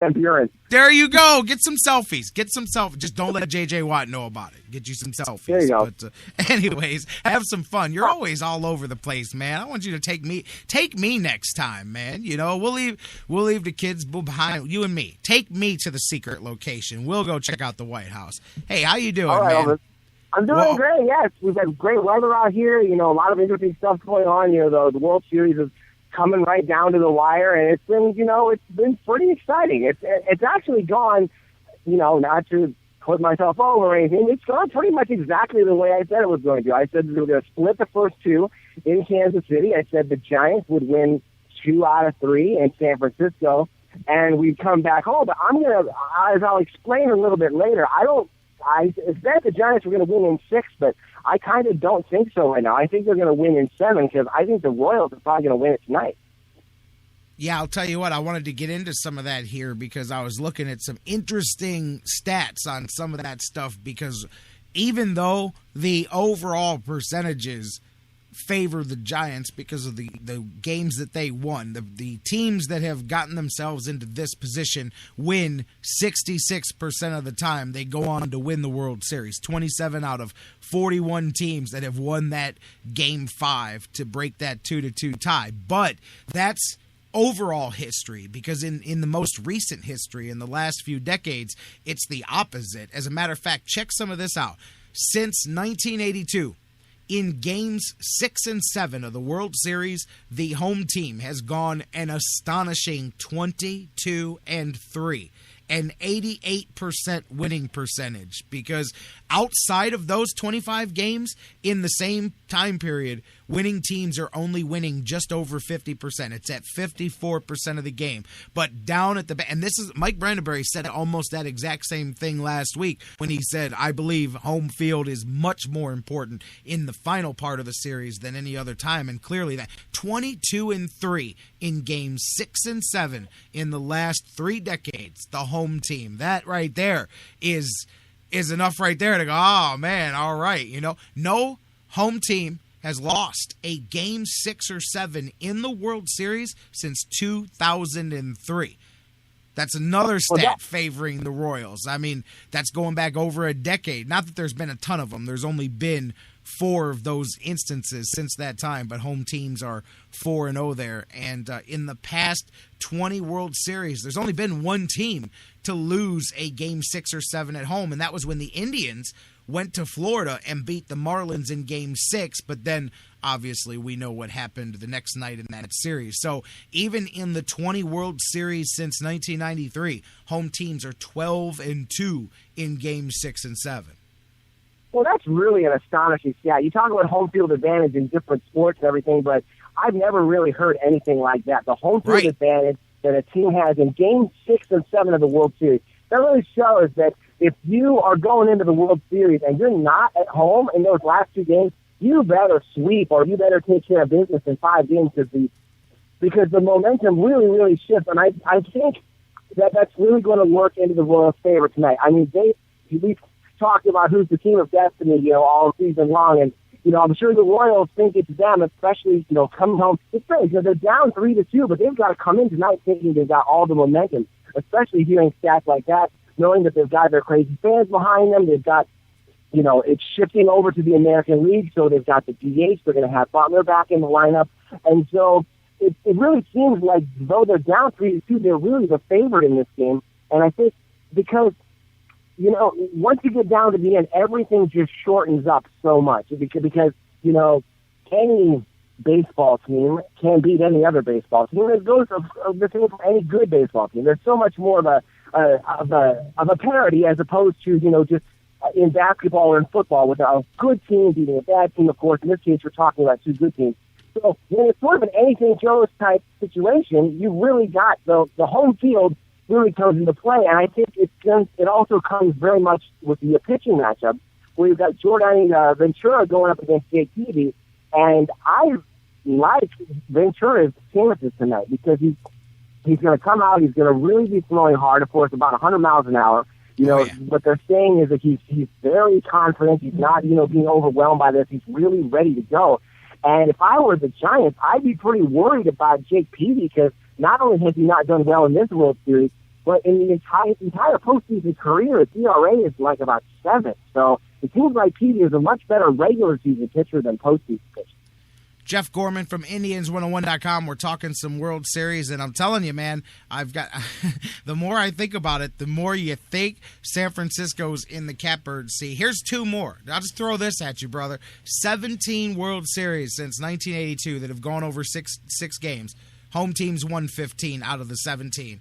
Buren. There you go. Get some selfies. Just don't let J.J. Watt know about it. Get you some selfies. There you go. But, anyways, have some fun. You're always all over the place, man. I want you to take me next time, man. You know, we'll leave the kids behind. You and me. Take me to the secret location. We'll go check out the White House. Hey, how you doing, all right, man? Elvis. I'm doing great. Yes, we've got great weather out here. You know, a lot of interesting stuff going on. You know, the World Series is coming right down to the wire, and it's been pretty exciting. It's actually gone, you know, not to put myself over or anything. It's gone pretty much exactly the way I said it was going to. I said we were going to split the first two in Kansas City. I said the Giants would win 2 out of 3 in San Francisco, and we'd come back home. But as I'll explain a little bit later, I said the Giants were going to win in 6, but I kind of don't think so right now. I think they're going to win in 7 because I think the Royals are probably going to win it tonight. Yeah, I'll tell you what, I wanted to get into some of that here because I was looking at some interesting stats on some of that stuff because even though the overall percentages favor the Giants because of the games that they won, the teams that have gotten themselves into this position win 66% of the time. They go on to win the World Series. 27 out of 41 teams that have won that Game 5 to break that 2-2 tie. But that's overall history because in the most recent history, in the last few decades, it's the opposite. As a matter of fact, check some of this out. Since 1982, in games 6 and 7 of the World Series, the home team has gone an astonishing 22-3, an 88% winning percentage. Because outside of those 25 games, in the same time period, winning teams are only winning just over 50%. It's at 54% of the game. But down at the and this is Mike Brandenburry said almost that exact same thing last week when he said, I believe home field is much more important in the final part of the series than any other time. And clearly that 22-3 in games 6 and 7 in the last 3 decades, the home team. That right there is enough right there to go, oh man, all right. You know, no home team has lost a game 6 or 7 in the World Series since 2003. That's another stat favoring the Royals. I mean, that's going back over a decade. Not that there's been a ton of them. There's only been 4 of those instances since that time, but home teams are 4-0 there. And in the past 20 World Series, there's only been one team to lose a game 6 or 7 at home, and that was when the Indians went to Florida and beat the Marlins in game 6, but then obviously we know what happened the next night in that series. So even in the 20 World Series since 1993, home teams are 12-2 in games 6 and 7. Well, that's really an astonishing stat. You talk about home field advantage in different sports and everything, but I've never really heard anything like that. The home field advantage that a team has in game 6 and 7 of the World Series, that really shows that if you are going into the World Series and you're not at home in those last 2 games, you better sweep or you better take care of business in 5 games because the momentum really, really shifts. And I think that's really going to work into the Royals' favor tonight. I mean, we've talked about who's the team of destiny, you know, all season long. And, you know, I'm sure the Royals think it's them, especially, you know, coming home. It's great because they're down 3-2, but they've got to come in tonight thinking they've got all the momentum, especially hearing stats like that, knowing that they've got their crazy fans behind them. They've got, you know, it's shifting over to the American League, so they've got the DH. They're going to have Butler back in the lineup. And so it really seems like, though they're down 3-2, they're really the favorite in this game. And I think because, you know, once you get down to the end, everything just shortens up so much. Because you know, any baseball team can beat any other baseball team. It goes the same for any good baseball team. There's so much more of a parity as opposed to, you know, just in basketball or in football with a good team beating a bad team. Of course, in this case, we're talking about 2 good teams. So when it's sort of an anything goes type situation, you really got the home field really comes into play. And I think it also comes very much with the pitching matchup where you've got Jordan Ventura going up against Jake Peavy. And I like Ventura's chances tonight because he's going to come out. He's going to really be throwing hard, of course, about 100 miles an hour. You know, what they're saying is that he's very confident. He's not, you know, being overwhelmed by this. He's really ready to go. And if I were the Giants, I'd be pretty worried about Jake Peavy because not only has he not done well in this World Series, but in the entire postseason career, his ERA is like about 7. So it seems like Peavy is a much better regular season pitcher than postseason pitcher. Jeff Gorman from Indians101.com. We're talking some World Series, and I'm telling you, man, I've got the more I think about it, the more you think San Francisco's in the catbird seat. Here's 2 more. I'll just throw this at you, brother. 17 World Series since 1982 that have gone over six games. Home teams won 15 out of the 17.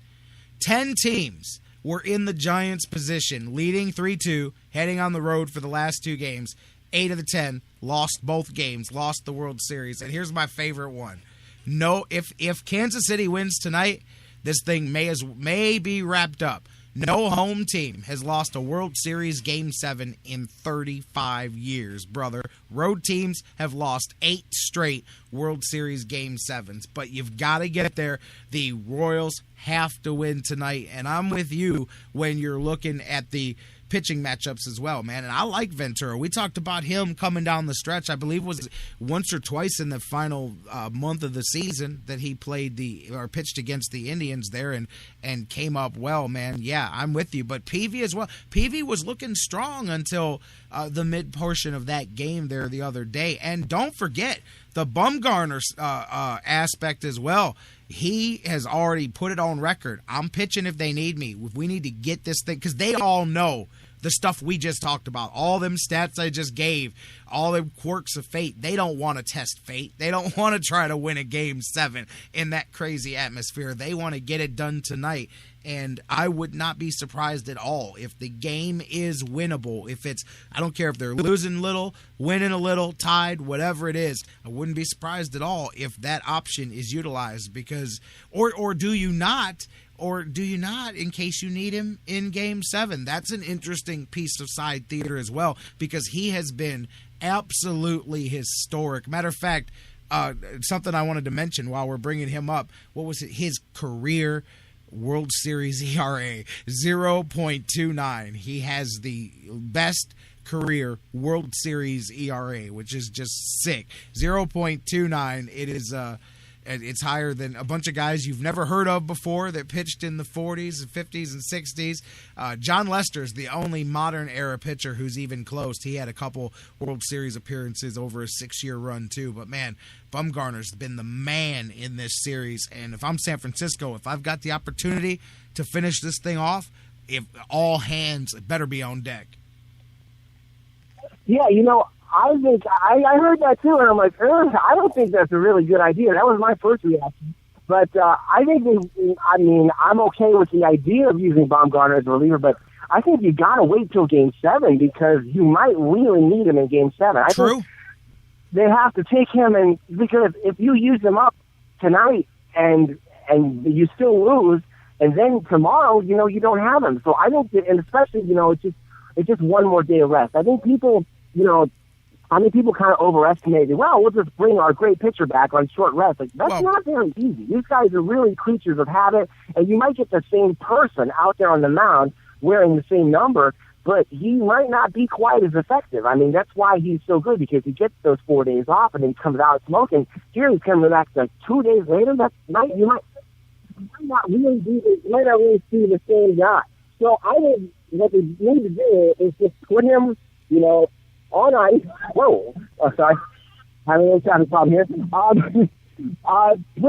10 teams were in the Giants' position, leading 3-2, heading on the road for the last 2 games. 8 of the 10 lost both games, lost the World Series. And here's my favorite one. No, if Kansas City wins tonight, this thing may be wrapped up. No home team has lost a World Series Game 7 in 35 years, brother. Road teams have lost 8 straight World Series Game 7s, but you've got to get there. The Royals have to win tonight, and I'm with you when you're looking at the pitching matchups as well, man. And I like Ventura. We talked about him coming down the stretch. I believe it was once or twice in the final month of the season that he pitched against the Indians there and came up well, man. Yeah, I'm with you. But Peavy as well. Peavy was looking strong until the mid portion of that game there the other day. And don't forget the Bumgarner aspect as well. He has already put it on record. I'm pitching if they need me. If we need to get this thing, because they all know the stuff we just talked about, all them stats I just gave, all them quirks of fate. They don't want to test fate. They don't want to try to win a Game 7 in that crazy atmosphere. They want to get it done tonight. And I would not be surprised at all if the game is winnable. I don't care if they're losing little, winning a little, tied, whatever it is. I wouldn't be surprised at all if that option is utilized because, or do you not? Or do you not in case you need him in Game 7? That's an interesting piece of side theater as well because he has been absolutely historic. Matter of fact, something I wanted to mention while we're bringing him up, what was it? His career World Series ERA, 0.29. He has the best career World Series ERA, which is just sick. 0.29. It is it's higher than a bunch of guys you've never heard of before that pitched in the 40s and 50s and 60s. John Lester is the only modern era pitcher who's even close. He had a couple World Series appearances over a 6-year run too. But man, Bumgarner's been the man in this series. And if I'm San Francisco, if I've got the opportunity to finish this thing off, if all hands better be on deck. Yeah, I think I heard that too, and I'm like, I don't think that's a really good idea. That was my first reaction. But I think, I'm okay with the idea of using Bumgarner as a reliever, but I think you got to wait till Game 7 because you might really need him in Game 7. True. Think they have to take him, and because if you use him up tonight and you still lose, and then tomorrow, you don't have him. So I think, and especially, it's just one more day of rest. I think people, people kind of overestimated, we'll just bring our great pitcher back on short rest. That's not very easy. These guys are really creatures of habit, and you might get the same person out there on the mound wearing the same number, but he might not be quite as effective. That's why he's so good, because he gets those 4 days off, and then comes out smoking. Here he's coming back 2 days later. You might not really see the same guy. So I think what they need to do is just put him, on ice. Whoa. Oh, sorry. Having a little traffic problem here. Put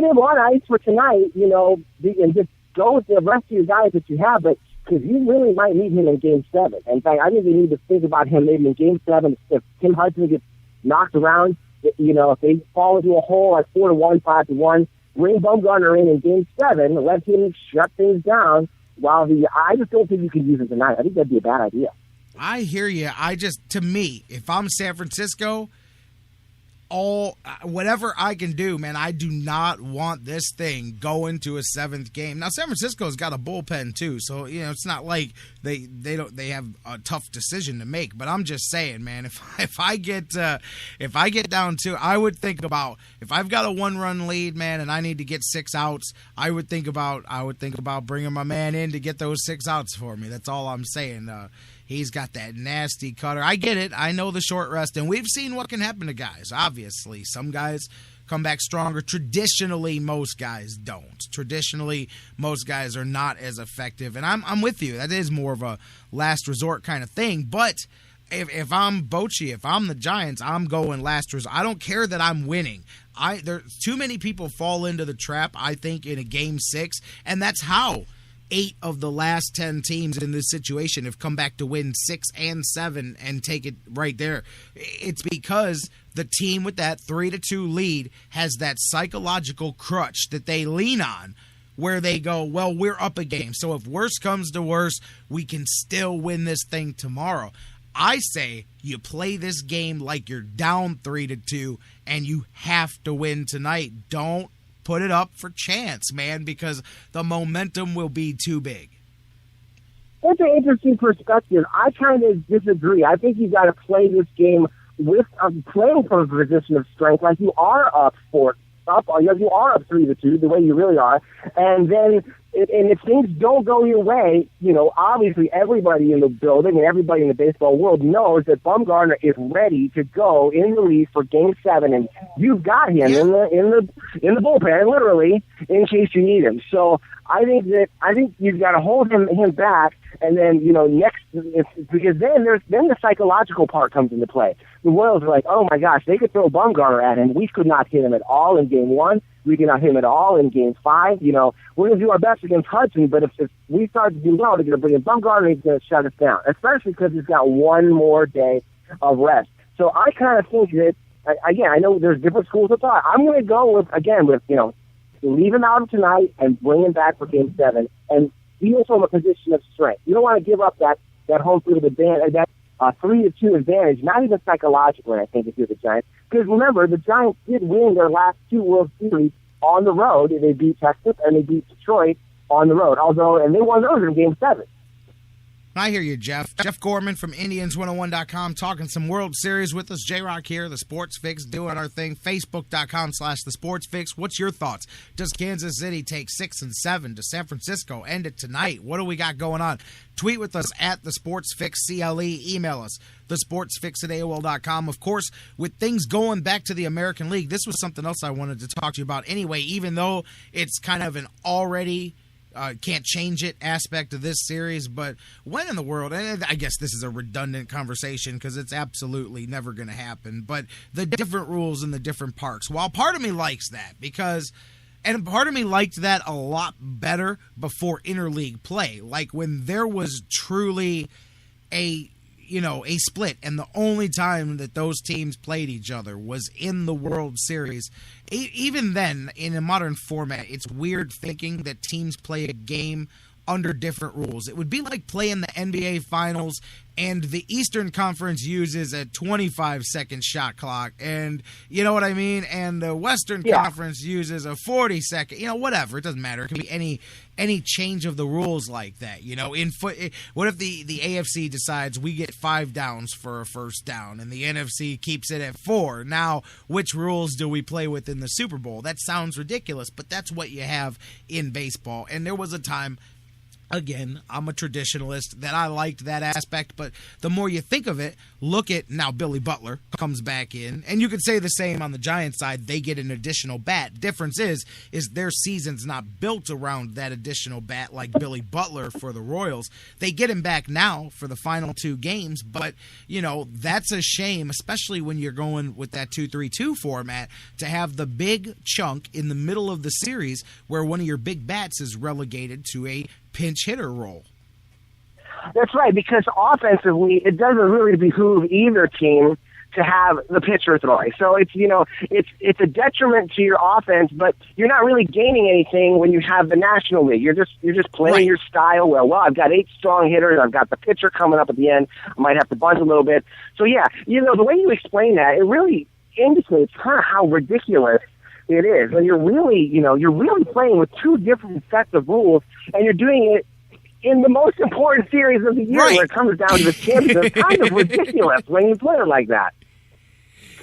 him on ice for tonight, and just go with the rest of your guys that you have, but because you really might need him in Game 7. In fact, I think you need to think about him maybe in Game 7. If Tim Hudson gets knocked around, if they fall into a hole like 4-1, 5-1, bring Bumgarner in Game 7, let him shut things down. I just don't think you can use him tonight. I think that'd be a bad idea. I hear you. To me, if I'm San Francisco, whatever I can do, man, I do not want this thing going to a 7th game. Now, San Francisco's got a bullpen too, so it's not like they have a tough decision to make. But I'm just saying, man, if I get down to, I would think about if I've got a 1-run lead, man, and I need to get 6 outs, I would think about bringing my man in to get those 6 outs for me. That's all I'm saying. He's got that nasty cutter. I get it. I know the short rest, and we've seen what can happen to guys. Obviously, some guys come back stronger. Traditionally, most guys don't. Traditionally, most guys are not as effective. And I'm with you. That is more of a last resort kind of thing. But if I'm Bochy, if I'm the Giants, I'm going last resort. I don't care that I'm winning. There too many people fall into the trap, I think, in a Game 6, and that's how 8 of the last 10 teams in this situation have come back to win 6 and 7 and take it right there. It's because the team with that 3-2 lead has that psychological crutch that they lean on, where they go, well, we're up a game, so if worse comes to worse, we can still win this thing tomorrow. I say you play this game like you're down 3-2 and you have to win tonight. Don't put it up for chance, man, because the momentum will be too big. That's an interesting perspective. I kind of disagree. I think you got to play this game with playing from a position of strength, like you are up 3-2, the way you really are, and then. And if things don't go your way, obviously everybody in the building and everybody in the baseball world knows that Bumgarner is ready to go in relief for Game 7, and you've got him in the bullpen, literally, in case you need him. So I think you've got to hold him back, and then because then the psychological part comes into play. The Royals are like, oh my gosh, they could throw Bumgarner at him. We could not hit him at all in Game 1. We cannot hit him at all in Game 5. We're going to do our best against Hudson, but if we start to do well, they're going to bring in Bumgarner and he's going to shut us down, especially because he's got one more day of rest. So I kind of think that, again, I know there's different schools of thought. I'm going to go with leave him out tonight and bring him back for Game 7 and deal from a position of strength. You don't want to give up that home field advantage, that 3-2 advantage, not even psychologically, I think, if you're the Giants. Because remember, the Giants did win their last 2 World Series on the road. They beat Texas and they beat Detroit on the road. And they won those in Game 7. I hear you, Jeff. Jeff Gorman from Indians101.com talking some World Series with us. J-Rock here, the Sports Fix, doing our thing. Facebook.com/the Sports Fix. What's your thoughts? Does Kansas City take 6 and 7 to San Francisco? End it tonight. What do we got going on? Tweet with us at the Sports Fix CLE. Email us, thesportsfix@AOL.com. Of course, with things going back to the American League, this was something else I wanted to talk to you about anyway, even though it's kind of an already can't change it aspect of this series. But when in the world, and I guess this is a redundant conversation because it's absolutely never going to happen, but the different rules in the different parks, while part of me likes that and part of me liked that a lot better before interleague play, like when there was truly a split, and the only time that those teams played each other was in the World Series. Even then, in a modern format, it's weird thinking that teams play a game under different rules. It would be like playing the NBA Finals and the Eastern Conference uses a 25-second shot clock, and you know what I mean? And the Western Conference uses a 40-second, whatever. It doesn't matter. It can be any change of the rules like that. What if the AFC decides we get 5 downs for a first down, and the NFC keeps it at 4? Now, which rules do we play with in the Super Bowl? That sounds ridiculous, but that's what you have in baseball. And there was a time, again, I'm a traditionalist, that I liked that aspect, but the more you think of it, look at now Billy Butler comes back in, and you could say the same on the Giants side. They get an additional bat. Difference is their season's not built around that additional bat like Billy Butler for the Royals. They get him back now for the final 2 games, but that's a shame, especially when you're going with that 2-3-2 format, to have the big chunk in the middle of the series where one of your big bats is relegated to a pinch hitter role. That's right, because offensively, it doesn't really behoove either team to have the pitcher throwing. So it's a detriment to your offense, but you're not really gaining anything when you have the National League. You're just playing your style well. Well, I've got 8 strong hitters. I've got the pitcher coming up at the end. I might have to bunt a little bit. So the way you explain that, it really indicates kind of how ridiculous it is. And you're really playing with 2 different sets of rules, and you're doing it in the most important series of the year, where it comes down to the championship. It's kind of ridiculous when you play it like that.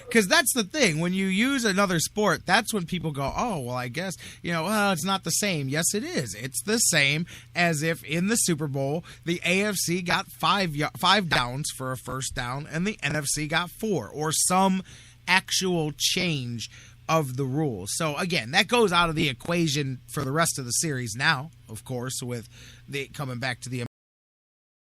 Because that's the thing. When you use another sport, that's when people go, oh, well, I guess, it's not the same. Yes, it is. It's the same as if in the Super Bowl, the AFC got 5 downs for a first down and the NFC got 4, or some actual change of the rules. So again, that goes out of the equation for the rest of the series now, of course, with the coming back to the